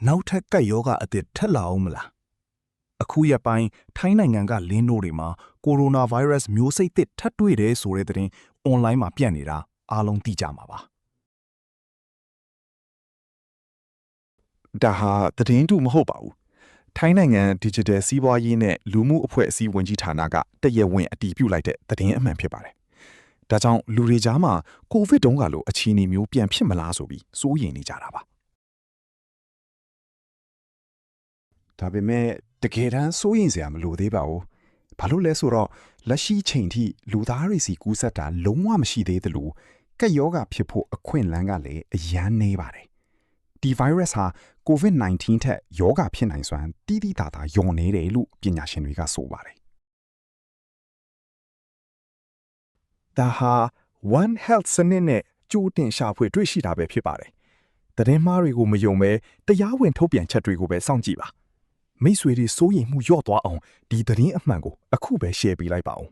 နောက်ထပ်ကပ်ရောဂါအသစ်ထက်လာအောင်မလားအခုရက်ပိုင်းထိုင်းနိုင်ငံကလင်းနိုးတွေမှာကိုရိုနာဗိုင်းရပ်စ်မျိုးစိတ်သစ်ထပ်တွေ့တယ်ဆိုတဲ့သတင်းအွန်လိုင်းမှာပြန့်နေတာအားလုံးသိကြမှာပါဒါဟာသတင်းတူမဟုတ်ပါဘူးထိုင်းနိုင်ငံ Digital စီးပွားရေးနဲ့လူမှုအဖွဲ့အစည်းဝန်ကြီးဌာနကတရက်ဝင်အတည်ပြုလိုက်တဲ့သတင်းအမှန်ဖြစ်ပါတယ်ဒါကြောင့်လူတွေကြားမှာကိုဗစ်တုန်းကလိုအခြေအနေမျိုးပြန်ဖြစ်မလားဆိုပြီးစိုးရိမ်နေကြတာပါဒါပေမဲ့တကယ်တမ်းစိုးရိမ်စရာမလိုသေးပါဘူးဘာလို့လဲဆိုတော့လက်ရှိချိန်ထိလူသားတွေစီကူးစက်တာလုံးဝမရှိသေးသလိုကက်ယောဂဖြစ်ဖို့အခွင့်အလမ်းကလည်းအရန်နေပါတယ်ဒီ virus ဟာ COVID-19 ထက်ယောဂဖြစ်နိုင်စွမ်းတိတိတသာယုံနေတယ်လို့ပညာရှင်တွေကဆိုပါတယ်ဒါဟာ One Health စနစ်နဲ့ကြိုတင်ရှာဖွေတွေ့ရှိတာပဲဖြစ်ပါတယ်သတင်းမှားတွေကိုမယုံပဲတရားဝင်ထုတ်ပြန်ချက်တွေကိုပဲစောင့်ကြည့်ပါမိတ်ဆွေတွေစိုးရိမ်မှုလျော့သွားအောင်ဒီသတင်းအမှန်ကိုအခုပဲ share ပေးလိုက်ပါဦး